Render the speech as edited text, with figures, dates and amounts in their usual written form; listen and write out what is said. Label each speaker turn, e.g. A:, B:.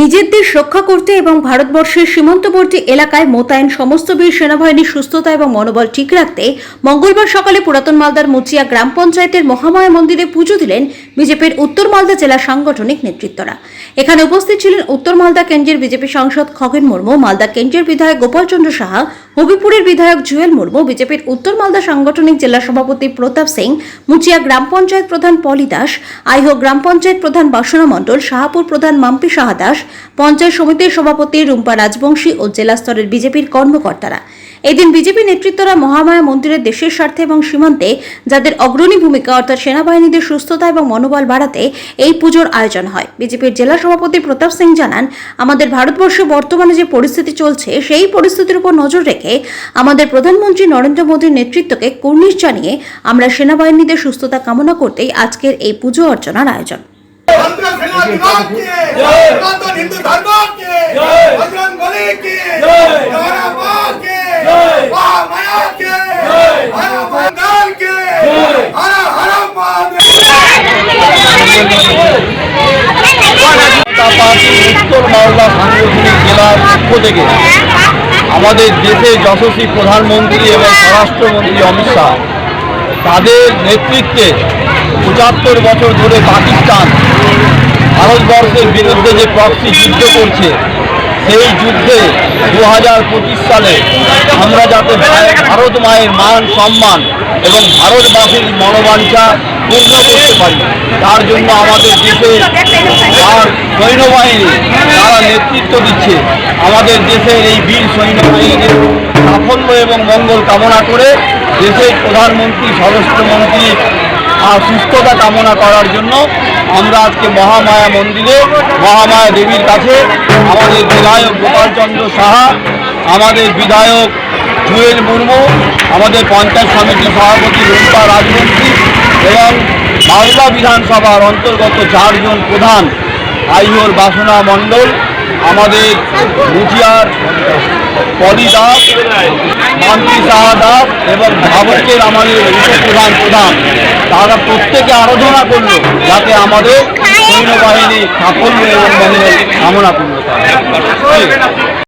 A: নিজের দেশ রক্ষা করতে এবং ভারতবর্ষের সীমান্তবর্তী এলাকায় মোতায়েন সমস্ত বীর সেনাবাহিনীর সুস্থতা এবং মনোবল ঠিক রাখতে মঙ্গলবার সকালে পুরাতন মালদার মুচিয়া গ্রাম পঞ্চায়েতের মহামায়া মন্দিরে পুজো দিলেন বিজেপির উত্তর মালদা জেলা সাংগঠনিক নেতৃত্বরা। এখানে উপস্থিত ছিলেন উত্তর মালদা কেন্দ্রের বিজেপি সাংসদ খগেন মুর্মু, মালদা কেন্দ্রের বিধায়ক গোপাল চন্দ্র সাহা, হবিপুরের বিধায়ক জুয়েল মুর্মু, বিজেপির উত্তর মালদা সাংগঠনিক জেলা সভাপতি প্রতাপ সিং, মুচিয়া গ্রাম পঞ্চায়েত প্রধান পলি দাস, আইহো গ্রাম পঞ্চায়েত প্রধান বাসনা মণ্ডল, শাহাপুর প্রধান মাম্পি সাহা দাস, পঞ্চায়েত সমিতির সভাপতি রুম্পা রাজবংশী ও জেলা স্তরের বিজেপির কর্মকর্তারা। এদিন বিজেপি নেতৃত্বরা মহামায়া মন্দিরের দেশের স্বার্থে এবং সীমান্তে যাদের অগ্রণী ভূমিকা অর্থাৎ সেনাবাহিনীদের সুস্থতা এবং মনোবল বাড়াতে এই পুজোর আয়োজন হয়। বিজেপির জেলা সভাপতি প্রতাপ সিং জানান, আমাদের ভারতবর্ষে বর্তমানে যে পরিস্থিতি চলছে সেই পরিস্থিতির উপর নজর রেখে আমাদের প্রধানমন্ত্রী নরেন্দ্র মোদীর নেতৃত্বকে কুর্নিশ জানিয়ে আমরা সেনাবাহিনীদের সুস্থতা কামনা করতেই আজকের এই পুজো অর্চনার আয়োজন।
B: উত্তর মালদা সাংগঠনিক জেলার পক্ষ থেকে আমাদের দেশের যশস্বী প্রধানমন্ত্রী এবং স্বরাষ্ট্রমন্ত্রী অমিত শাহ তাদের নেতৃত্বে ৭৫ বছর ধরে পাকিস্তান ভারতবর্ষের বিরুদ্ধে যে প্রক্সি যুদ্ধ করছে, সেই যুদ্ধে 2025 সালে আমরা যাতে ভারত মায়ের মান সম্মান এবং ভারতবাসীর মনোবাঞ্ছা পূর্ণ করতে পারি, তার জন্য আমাদের দেশে আর সৈন্যবাহিনী তারা নেতৃত্ব দিচ্ছে। আমাদের দেশের এই বীর সৈন্যবাহিনীর সাফল্য এবং মঙ্গল কামনা করে দেশের প্রধানমন্ত্রী স্বরাষ্ট্রমন্ত্রী আর সুস্থতা কামনা করার জন্য আমরা আজকে মহামায়া মন্দিরে মহামায়া দেবীর কাছে আমাদের বিধায়ক গোপাল চন্দ্র সাহা, আমাদের বিধায়ক জুয়েল মুর্মু, আমাদের পঞ্চায়েত সমিতির সভাপতি রুম্পা রাজবংশী এবং মালদা বিধানসভার অন্তর্গত 4 জন প্রধান, আইহোর বাসনা মণ্ডল, আমাদের মুচিয়ার পলি দাস, মাম্পি সাহা দাস এবং ভাবকের আমাদের উপপ্রধান তারা প্রত্যেকে আরাধনা করল যাতে আমাদের সৈন্যবাহিনী সাফল্য এবং মঙ্গল কামনা করল।